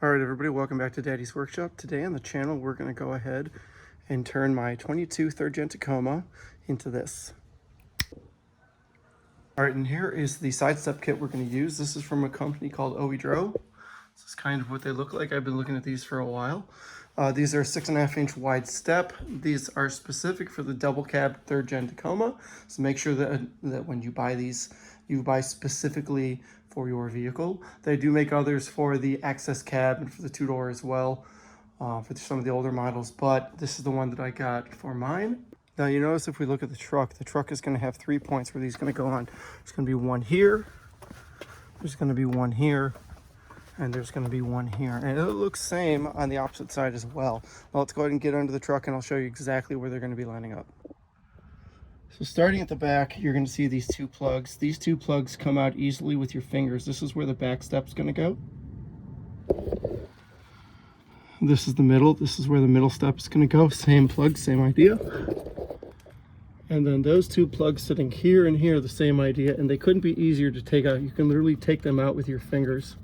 All right, everybody, welcome back to Daddy's Workshop. Today on the channel, we're going to go ahead and turn my 22 third gen Tacoma into this. All right, and here is the side step kit we're going to use. This is from a company called OEDRO. This is kind of what they look like. I've been looking at these for a while. These are 6.5 inch wide step. These are specific for the double cab third gen Tacoma. So make sure that when you buy these, you buy specifically for your vehicle. They do make others for the access cab and for the two-door as well, for some of the older models, but this is the one that I got for mine. Now you notice if we look at the truck is going to have 3 points where these are going to go on. There's going to be one here, there's going to be one here, and there's going to be one here. And it looks same on the opposite side as well. Now let's go ahead and get under the truck and I'll show you exactly where they're going to be lining up. So starting at the back, you're going to see these two plugs. These two plugs come out easily with your fingers. This is where the back step's going to go. This is the middle. This is where the middle step is going to go. Same plug, same idea. And then those two plugs sitting here and here, the same idea. And they couldn't be easier to take out. You can literally take them out with your fingers,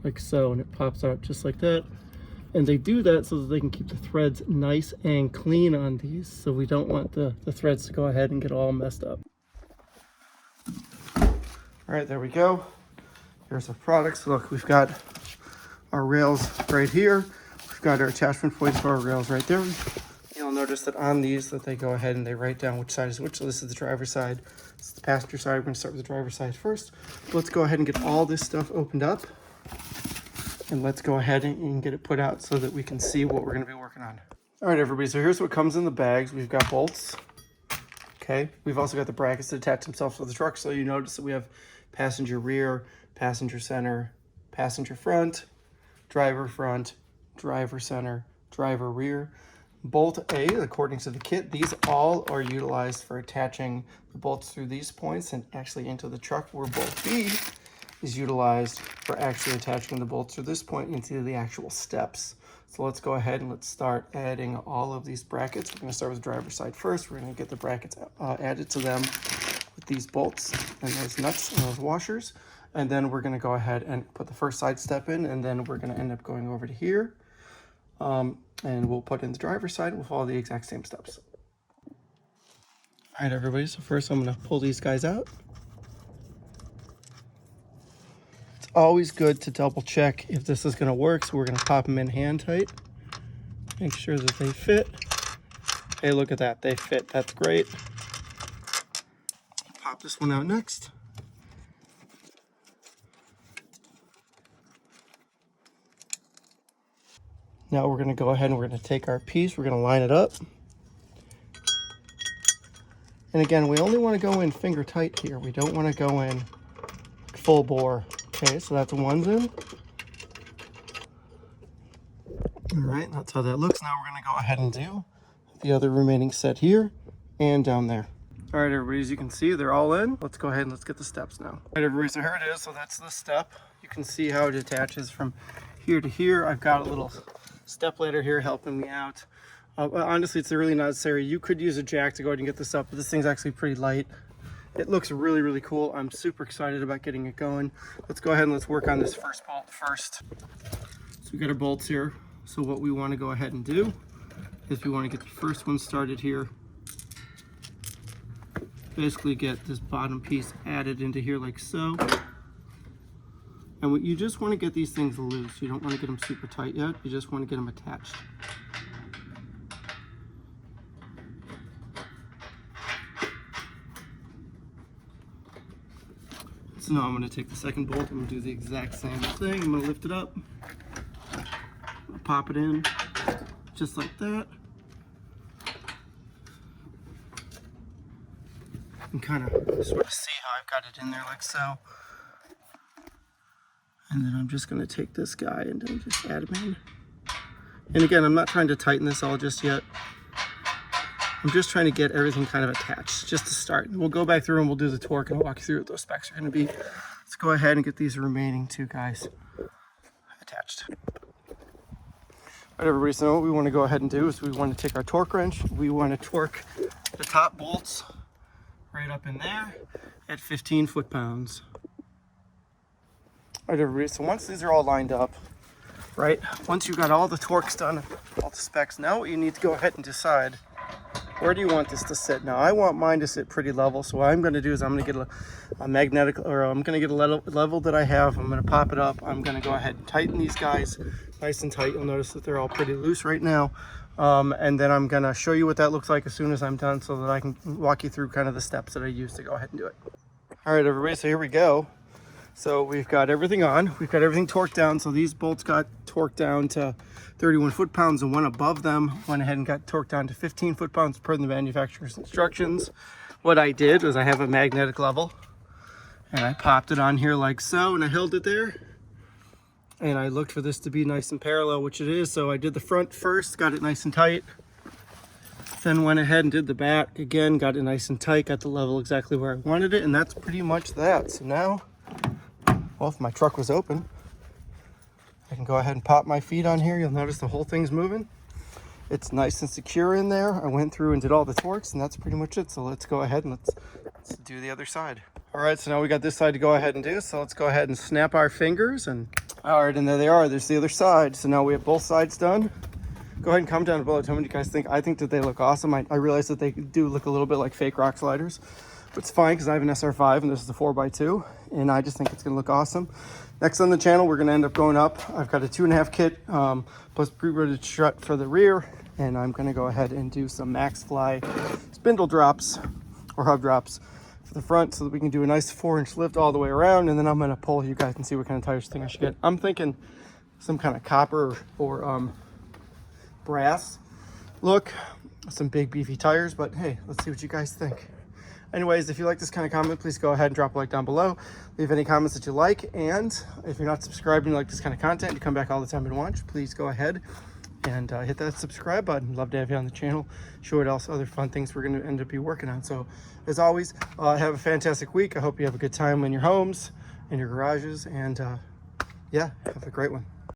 like so, and it pops out just like that. And they do that so that they can keep the threads nice and clean on these, so we don't want the threads to go ahead and get all messed up. All right, there we go. Here's our products. Look, we've got our rails right here. We've got our attachment points for our rails right there. You'll notice that on these that they go ahead and they write down which side is which. So this is the driver's side, this is the passenger side. We're going to start with the driver's side first. Let's go ahead and get all this stuff opened up. And let's go ahead and get it put out so that we can see what we're going to be working on. All right, everybody, so here's what comes in the bags. We've got bolts. Okay, we've also got the brackets that attach themselves to the truck. So you notice that we have passenger rear, passenger center, passenger front, driver center, driver rear. Bolt A, according to the kit, these all are utilized for attaching the bolts through these points and actually into the truck, where bolt B is utilized for actually attaching the bolts to this point into the actual steps. So let's go ahead and let's start adding all of these brackets. We're going to start with the driver's side first. We're going to get the brackets added to them with these bolts and those nuts and those washers. And then we're going to go ahead and put the first side step in, and then we're going to end up going over to here. And we'll put in the driver's side. We'll follow the exact same steps. All right, everybody. So first I'm going to pull these guys out. Always good to double check if this is going to work, so we're going to pop them in hand tight, make sure that they fit. Hey, look at that, they fit. That's great. Pop this one out next. Now we're going to go ahead and we're going to take our piece, we're going to line it up, and again, we only want to go in finger tight here. We don't want to go in full bore. Okay, so that's one's in. All right, that's how that looks. Now we're going to go ahead and do the other remaining set here and down there. All right, everybody, as you can see, they're all in. Let's go ahead and let's get the steps now. All right, everybody, so here it is. So that's the step. You can see how it attaches from here to here. I've got a little step ladder here helping me out. Honestly, it's really not necessary. You could use a jack to go ahead and get this up, but this thing's actually pretty light. It looks really, really cool. I'm super excited about getting it going. Let's go ahead and let's work on this first bolt first. So we got our bolts here. So what we want to go ahead and do is we want to get the first one started here. Basically get this bottom piece added into here like so. And you just want to get these things loose. You don't want to get them super tight yet. You just want to get them attached. So now I'm going to take the second bolt. I'm going to do the exact same thing. I'm going to lift it up, pop it in, just like that. And kind of sort of see how I've got it in there like so. And then I'm just going to take this guy and then just add him in. And again, I'm not trying to tighten this all just yet. I'm just trying to get everything kind of attached just to start. We'll go back through and we'll do the torque and I'll walk you through what those specs are going to be. Let's go ahead and get these remaining two guys attached. All right, everybody, so what we want to go ahead and do is we want to take our torque wrench. We want to torque the top bolts right up in there at 15 foot-pounds. All right, everybody, so once these are all lined up, right, once you've got all the torques done, all the specs, now what you need to go ahead and decide, where do you want this to sit? Now, I want mine to sit pretty level, so what I'm going to do is I'm going to get a magnetic, or I'm going to get a level that I have. I'm going to pop it up. I'm going to go ahead and tighten these guys nice and tight. You'll notice that they're all pretty loose right now. And then I'm going to show you what that looks like as soon as I'm done, so that I can walk you through kind of the steps that I use to go ahead and do it. All right, everybody, so here we go. So we've got everything on. We've got everything torqued down. So these bolts got torqued down to 31 foot-pounds, and one above them went ahead and got torqued down to 15 foot-pounds per the manufacturer's instructions. What I did was I have a magnetic level, and I popped it on here like so, and I held it there. And I looked for this to be nice and parallel, which it is. So I did the front first, got it nice and tight. Then went ahead and did the back again, got it nice and tight, got the level exactly where I wanted it, and that's pretty much that. So now, well, if my truck was open, I can go ahead and pop my feet on here. You'll notice the whole thing's moving. It's nice and secure in there. I went through and did all the torques, and that's pretty much it. So let's go ahead and let's do the other side. All right, so now we got this side to go ahead and do. So let's go ahead and snap our fingers. And all right, and there they are. There's the other side. So now we have both sides done. Go ahead and comment down below. Tell me what you guys think. I think that they look awesome. I realize that they do look a little bit like fake rock sliders, but it's fine because I have an SR5 and this is a 4x2, and I just think it's going to look awesome. Next on the channel, we're going to end up going up. I've got a 2.5 kit plus pre-rooted strut for the rear, and I'm going to go ahead and do some MaxFly spindle drops or hub drops for the front so that we can do a nice 4-inch lift all the way around, and then I'm going to pull you guys and see what kind of tires thing I should get. I'm thinking some kind of copper or brass look, some big beefy tires, but hey, let's see what you guys think. Anyways, if you like this kind of comment, please go ahead and drop a like down below. Leave any comments that you like, and if you're not subscribed and you like this kind of content, you come back all the time and watch, please go ahead and hit that subscribe button. Love to have you on the channel. Show what else other fun things we're going to end up be working on. So as always, have a fantastic week. I hope you have a good time in your homes, in your garages, and yeah, have a great one.